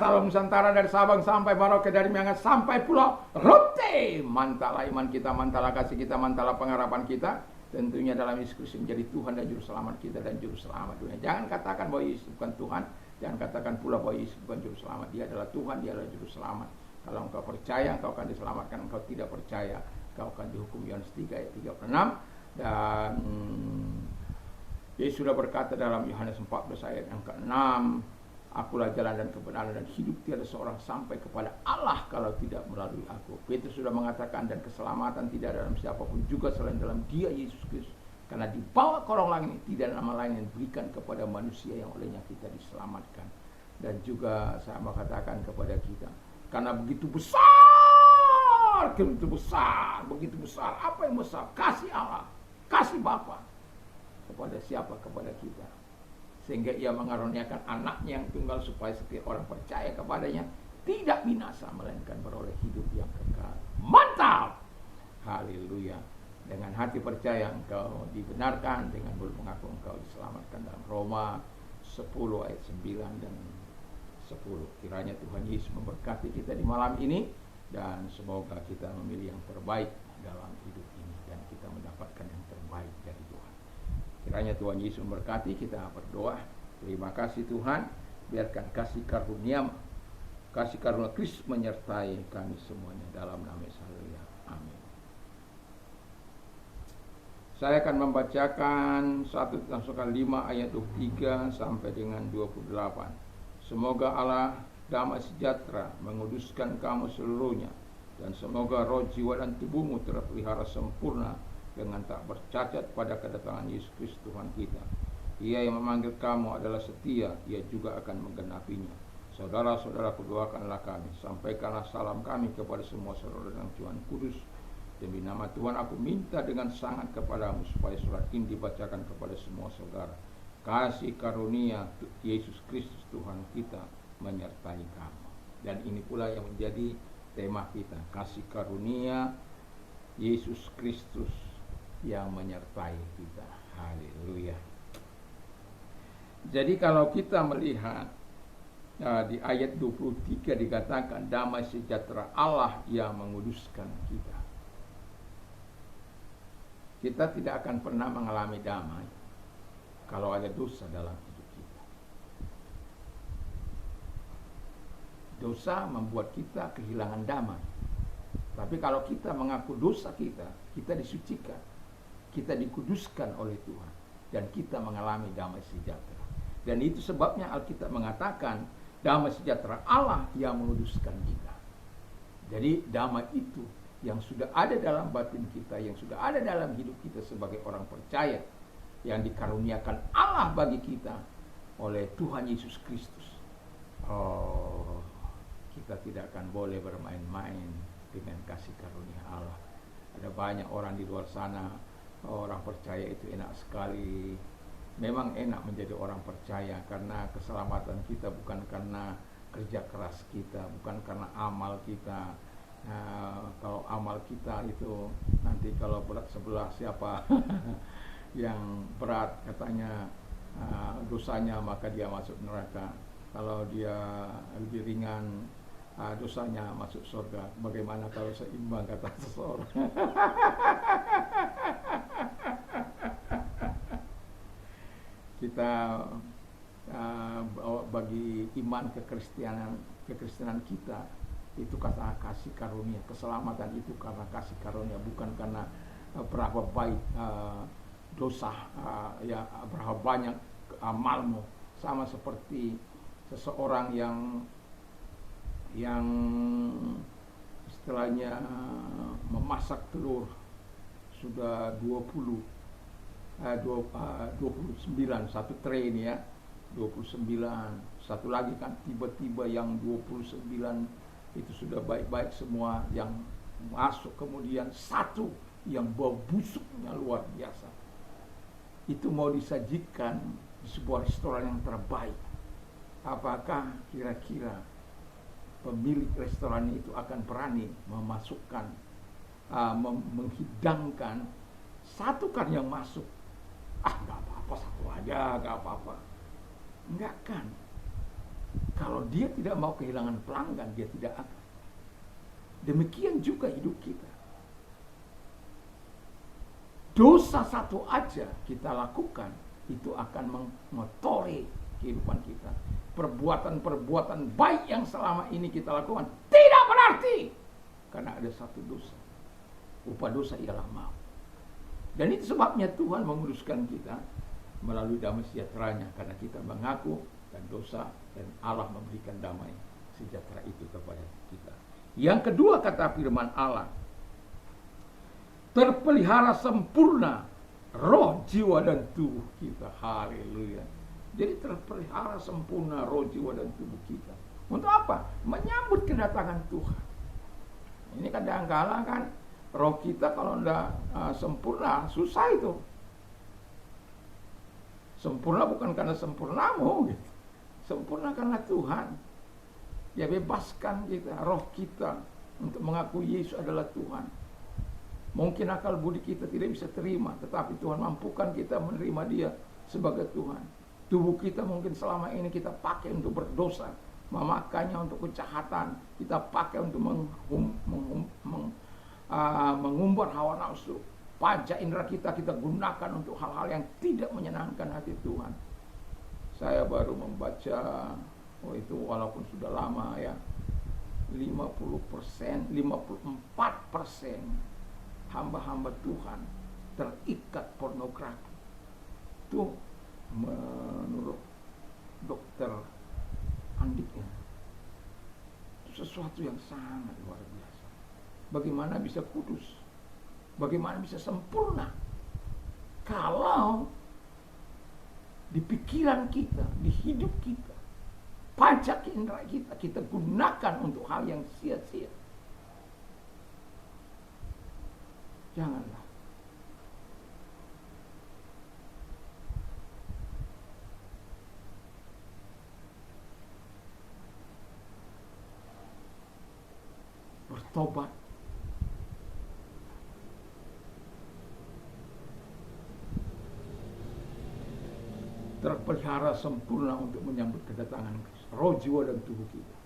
Salam Nusantara dari Sabang sampai Merauke, dari Miangas sampai Pulau Rote. Mantalah iman kita, mantalah kasih kita, mantalah pengharapan kita. Tentunya dalam Yesus Kristus menjadi Tuhan dan Juru Selamat kita dan Juru Selamat dunia. Jangan katakan bahwa Yesus bukan Tuhan. Jangan katakan pula bahwa Yesus bukan Juru Selamat. Dia adalah Tuhan, Dia adalah Juru Selamat. Kalau engkau percaya, engkau akan diselamatkan. Engkau tidak percaya, engkau akan dihukum. Yohanes 3 ayat 36. Dan Yesus sudah berkata dalam Yohanes 14 ayat yang ke-6, Akulah jalan dan kebenaran dan hidup, tiada seorang sampai kepada Allah kalau tidak melalui aku. Petrus sudah mengatakan, dan keselamatan tidak dalam siapapun juga selain dalam Dia Yesus Kristus. Karena di bawah kolong langit tidak ada nama lain yang diberikan kepada manusia yang olehnya kita diselamatkan. Dan juga saya mau katakan kepada kita, karena begitu besar apa yang besar? Kasih Allah, kasih Bapa kepada siapa? Kepada kita. Sehingga Ia mengaruniakan anaknya yang tunggal supaya setiap orang percaya kepadanya tidak binasa melainkan beroleh hidup yang kekal. Mantap! Haleluya. Dengan hati percaya engkau dibenarkan, dengan mulut mengaku engkau diselamatkan, dalam Roma 10 ayat 9 dan 10. Kiranya Tuhan Yesus memberkati kita di malam ini, dan semoga kita memilih yang terbaik dalam hidup ini dan kita mendapatkan yang terbaik dari Tuhan. Kiranya Tuhan Yesus memberkati. Kita berdoa. Terima kasih Tuhan, biarkan kasih karunia Kristus menyertai kami semuanya dalam nama Yesus. Haleluya. Amin. Saya akan membacakan 1 Tesalonika 5 ayat 23 sampai dengan 28. Semoga Allah damai sejahtera menguduskan kamu seluruhnya, dan semoga roh, jiwa dan tubuhmu terpelihara sempurna dengan tak bercacat pada kedatangan Yesus Kristus Tuhan kita. Ia yang memanggil kamu adalah setia, Ia juga akan menggenapinya. Saudara-saudaraku, doakanlah kami, sampaikanlah salam kami kepada semua saudara dan Tuhan kudus. Demi nama Tuhan aku minta dengan sangat kepadamu supaya surat ini dibacakan kepada semua saudara. Kasih karunia Yesus Kristus Tuhan kita menyertai kamu. Dan ini pula yang menjadi tema kita, kasih karunia Yesus Kristus yang menyertai kita. Haleluya. Jadi kalau kita melihat di ayat 23 dikatakan damai sejahtera Allah yang menguduskan kita. Kita tidak akan pernah mengalami damai kalau ada dosa dalam hidup kita. Dosa membuat kita kehilangan damai. Tapi kalau kita mengaku dosa kita, kita disucikan, kita dikuduskan oleh Tuhan, dan kita mengalami damai sejahtera. Dan itu sebabnya Alkitab mengatakan damai sejahtera Allah yang menguduskan kita. Jadi damai itu yang sudah ada dalam batin kita, yang sudah ada dalam hidup kita sebagai orang percaya, yang dikaruniakan Allah bagi kita oleh Tuhan Yesus Kristus. Oh, kita tidak akan boleh bermain-main dengan kasih karunia Allah. Ada banyak orang di luar sana, orang percaya itu enak sekali. Memang enak menjadi orang percaya karena keselamatan kita bukan karena kerja keras kita, bukan karena amal kita. Kalau amal kita itu nanti kalau berat sebelah siapa yang berat katanya dosanya, maka dia masuk neraka. Kalau dia lebih ringan dosanya masuk surga. Bagaimana kalau seimbang, kata seseorang. Kita bagi iman kekristenan kita itu karena kasih karunia. Keselamatan itu karena kasih karunia, bukan karena berapa baik dosa, ya berapa banyak amalmu. Sama seperti seseorang yang istilahnya memasak telur sudah 29 satu tray ini ya, 29, satu lagi kan tiba-tiba yang 29 itu sudah baik-baik semua yang masuk, kemudian satu yang bau busuknya luar biasa. Itu mau disajikan di sebuah restoran yang terbaik. Apakah kira-kira pemilik restoran itu akan berani memasukkan, menghidangkan satu kan yang masuk? Gak apa-apa, satu aja, gak apa-apa. Enggak kan. Kalau Kalau dia tidak mau kehilangan pelanggan, dia tidak akan. Demikian juga hidup kita. Dosa satu aja kita lakukan, itu akan mengotori kehidupan kita. Perbuatan-perbuatan baik yang selama ini kita lakukan tidak berarti, karena ada satu dosa. Upah dosa ialah maut. Dan itu sebabnya Tuhan menguruskan kita melalui damai sejahteranya, karena kita mengaku dan dosa, dan Allah memberikan damai sejahtera itu kepada kita. Yang kedua, kata firman Allah, terpelihara sempurna roh, jiwa, dan tubuh kita. Haleluya. Jadi terpelihara sempurna roh, jiwa, dan tubuh kita. Untuk apa? Menyambut kedatangan Tuhan. Ini kadang-kala kan roh kita kalau tidak sempurna, susah itu. Sempurna bukan karena sempurnamu, gitu. Sempurna karena Tuhan. Dia bebaskan kita, roh kita, untuk mengakui Yesus adalah Tuhan. Mungkin akal budi kita tidak bisa terima, tetapi Tuhan mampukan kita menerima Dia sebagai Tuhan. Tubuh kita mungkin selama ini kita pakai untuk berdosa, memakainya untuk kejahatan, kita pakai untuk mengumbar hawa nafsu. Pajak indera kita gunakan untuk hal-hal yang tidak menyenangkan hati Tuhan. Saya baru membaca, itu walaupun sudah lama ya, 50%, 54% hamba-hamba Tuhan terikat pornografi. Itu menurut dokter Andika, itu sesuatu yang sangat luar biasa. Bagaimana bisa kudus? Bagaimana bisa sempurna? Kalau di pikiran kita, di hidup kita, pajak indera kita gunakan untuk hal yang sia-sia. Janganlah. Bertobat. Terpelihara sempurna untuk menyambut kedatangan roh, jiwa, dan tubuh kita.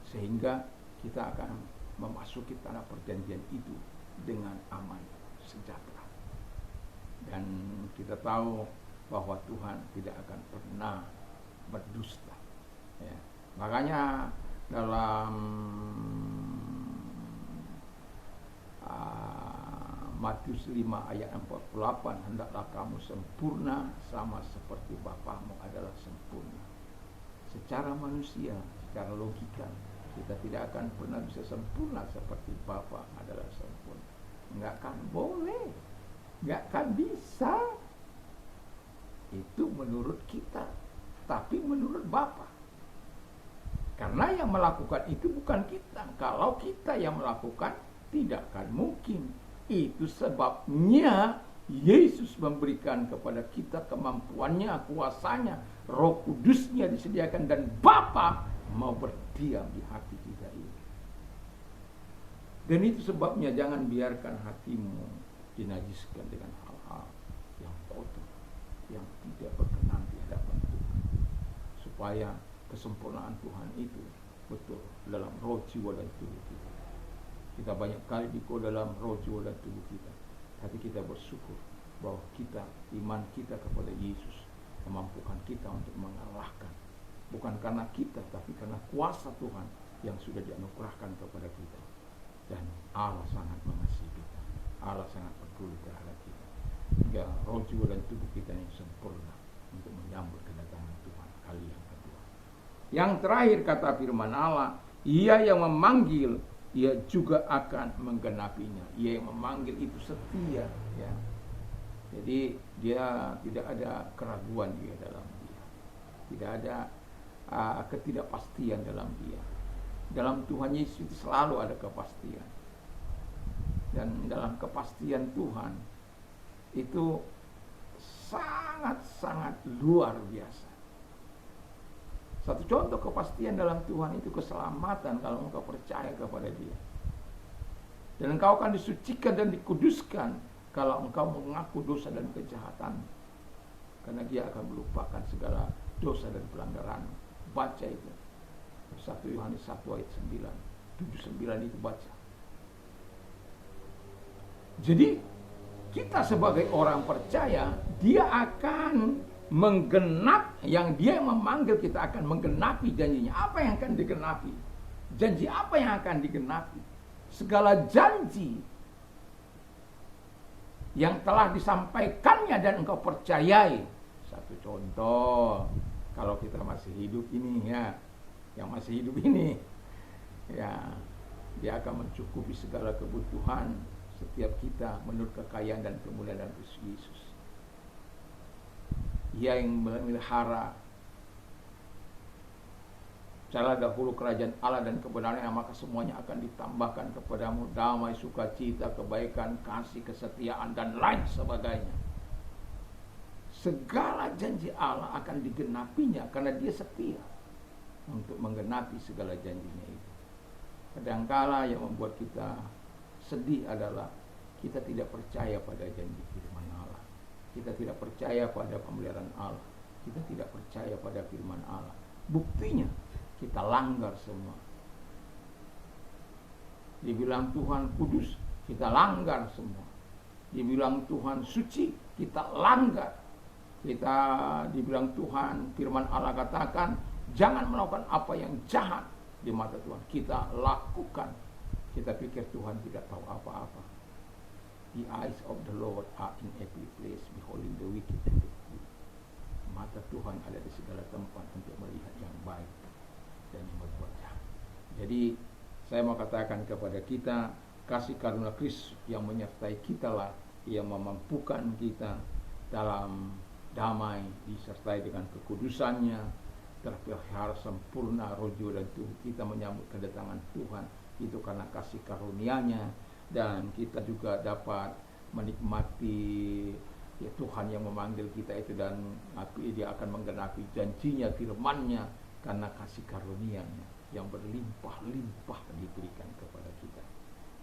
Sehingga kita akan memasuki tanah perjanjian itu dengan aman, sejahtera. Dan kita tahu bahwa Tuhan tidak akan pernah berdusta. Ya. Makanya dalam Matius 5 ayat 48, hendaklah kamu sempurna sama seperti Bapamu adalah sempurna. Secara manusia, secara logika, kita tidak akan pernah bisa sempurna seperti Bapa adalah sempurna. Enggak akan boleh, enggak akan bisa. Itu menurut kita, tapi menurut Bapa. Karena yang melakukan itu bukan kita. Kalau kita yang melakukan, tidak akan mungkin. Itu sebabnya Yesus memberikan kepada kita kemampuannya, kuasanya, Roh Kudusnya disediakan, dan Bapa mau berdiam di hati kita ini. Dan itu sebabnya jangan biarkan hatimu dinajiskan dengan hal-hal yang kotor, yang tidak berkenan di hadapan Tuhan. Supaya kesempurnaan Tuhan itu betul dalam roh, jiwa, dan tubuh kita. Kita banyak kali dikau dalam roh, jiwa, dan tubuh kita. Tapi kita bersyukur bahwa kita, iman kita kepada Yesus memampukan kita untuk mengalahkan. Bukan karena kita, tapi karena kuasa Tuhan yang sudah dianugerahkan kepada kita. Dan Allah sangat mengasihi kita. Allah sangat peduli terhadap kita. Hingga roh, jiwa, dan tubuh kita yang sempurna untuk menyambut kedatangan Tuhan kali yang kedua. Yang terakhir, kata firman Allah, Ia yang memanggil, Ia juga akan menggenapinya. Ia yang memanggil itu setia, ya. Jadi dia tidak ada keraguan dia dalam dia. Tidak ada ketidakpastian dalam dia. Dalam Tuhan Yesus itu selalu ada kepastian. Dan dalam kepastian Tuhan itu sangat-sangat luar biasa. Satu contoh kepastian dalam Tuhan itu keselamatan kalau engkau percaya kepada Dia. Dan engkau akan disucikan dan dikuduskan kalau engkau mengaku dosa dan kejahatan. Karena Dia akan melupakan segala dosa dan pelanggaran. Baca itu. 1 Yohanes 1 ayat 9, 7-9 itu baca. Jadi kita sebagai orang percaya, dia akan yang dia memanggil kita akan menggenapi janjinya. Apa yang akan digenapi? Janji apa yang akan digenapi? Segala janji yang telah disampaikannya dan engkau percayai. Satu contoh, kalau kita masih hidup ini ya, yang masih hidup ini ya, dia akan mencukupi segala kebutuhan setiap kita menurut kekayaan dan kemuliaan Kristus Yesus. Ia yang memelihara secara dahulu kerajaan Allah dan kebenarannya, maka semuanya akan ditambahkan kepadamu, damai, sukacita, kebaikan, kasih, kesetiaan, dan lain sebagainya. Segala janji Allah akan digenapinya karena dia setia untuk menggenapi segala janjinya itu. Kadangkala yang membuat kita sedih adalah kita tidak percaya pada janji firman Allah. Kita tidak percaya pada pemeliharaan Allah. Kita tidak percaya pada firman Allah. Buktinya kita langgar semua. Dibilang Tuhan kudus, kita langgar semua. Dibilang Tuhan suci, kita langgar. Kita dibilang Tuhan, firman Allah katakan, jangan melakukan apa yang jahat di mata Tuhan. Kita lakukan. Kita pikir Tuhan tidak tahu apa-apa. The eyes of the Lord are in every place, beholding the wicked and the good. Mata Tuhan ada di segala tempat untuk melihat yang baik dan yang berbuat jahat. Jadi saya mau katakan kepada kita, kasih karunia Kristus yang menyertai kita lah, yang memampukan kita dalam damai, disertai dengan kekudusannya, terpelihara sempurna roh, jiwa dan tubuh kita menyambut kedatangan Tuhan. Itu karena kasih karunia-Nya, dan kita juga dapat menikmati ya Tuhan yang memanggil kita itu, dan dia akan menggenapi janjinya, firman-Nya, karena kasih karunia-Nya yang berlimpah-limpah diberikan kepada kita.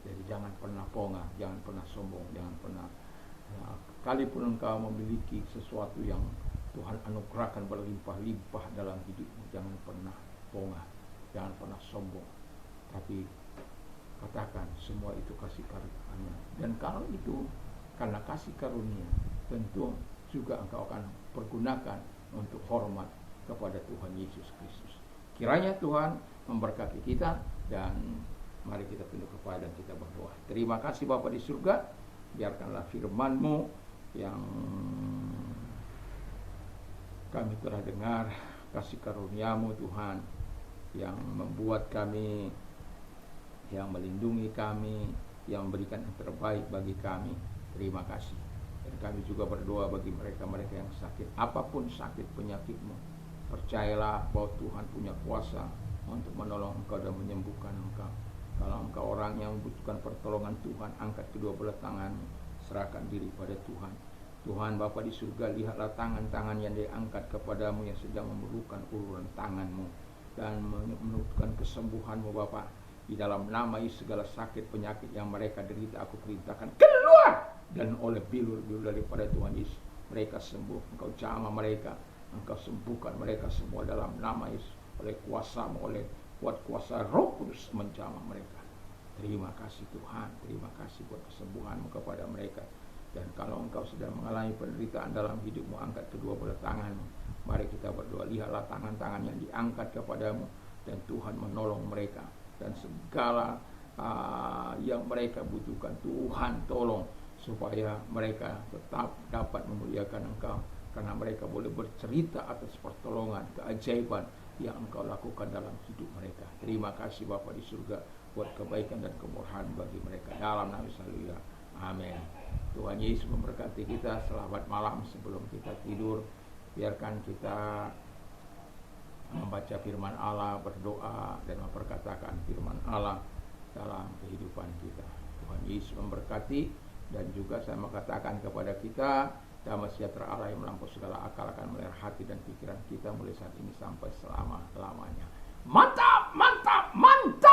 Jadi jangan pernah pongah, jangan pernah sombong, jangan pernah sekalipun engkau memiliki sesuatu yang Tuhan anugerahkan berlimpah-limpah dalam hidupmu, jangan pernah pongah, jangan pernah sombong, tapi katakan semua itu kasih karunia. Dan kalau itu karena kasih karunia, tentu juga engkau akan pergunakan untuk hormat kepada Tuhan Yesus Kristus. Kiranya Tuhan memberkati kita, dan mari kita tunduk kepala dan kita berdoa. Terima kasih Bapa di surga, biarkanlah firman-Mu yang kami telah dengar, kasih karunia-Mu Tuhan, yang membuat kami, yang melindungi kami, yang memberikan yang terbaik bagi kami. Terima kasih. Dan kami juga berdoa bagi mereka-mereka yang sakit, apapun sakit penyakitmu, percayalah bahwa Tuhan punya kuasa untuk menolong engkau dan menyembuhkan engkau. Kalau engkau orang yang membutuhkan pertolongan Tuhan, angkat kedua belah tanganmu, serahkan diri pada Tuhan. Tuhan Bapa di surga, lihatlah tangan-tangan yang diangkat kepadamu yang sedang memerlukan uluran tanganmu dan memerlukan kesembuhanmu Bapa. Di dalam nama Yesus, segala sakit penyakit yang mereka derita, aku perintahkan keluar, dan oleh bilur-bilur daripada Tuhan Yesus mereka sembuh. Engkau jamah mereka, engkau sembuhkan mereka semua dalam nama Yesus, oleh kuasa-Mu, oleh kuat kuasa Roh Kudus menjamah mereka. Terima kasih Tuhan, terima kasih buat kesembuhan-Mu kepada mereka. Dan kalau engkau sedang mengalami penderitaan dalam hidupmu, angkat kedua belah tanganmu. Mari kita berdoa, lihatlah tangan-tangan yang diangkat kepadamu, dan Tuhan menolong mereka. Dan segala yang mereka butuhkan, Tuhan tolong, supaya mereka tetap dapat memuliakan Engkau, karena mereka boleh bercerita atas pertolongan, keajaiban yang Engkau lakukan dalam hidup mereka. Terima kasih Bapa di surga buat kebaikan dan kemurahan bagi mereka. Dalam nama Yesus, haleluya. Amin. Tuhan Yesus memberkati kita. Selamat malam. Sebelum kita tidur, biarkan kita membaca firman Allah, berdoa, dan memperkatakan firman Allah dalam kehidupan kita. Tuhan Yesus memberkati. Dan juga saya mengatakan kepada kita, damai sejahtera Allah yang melampaui segala akal akan melihara hati dan pikiran kita mulai saat ini sampai selama-lamanya. Mantap, mantap, mantap.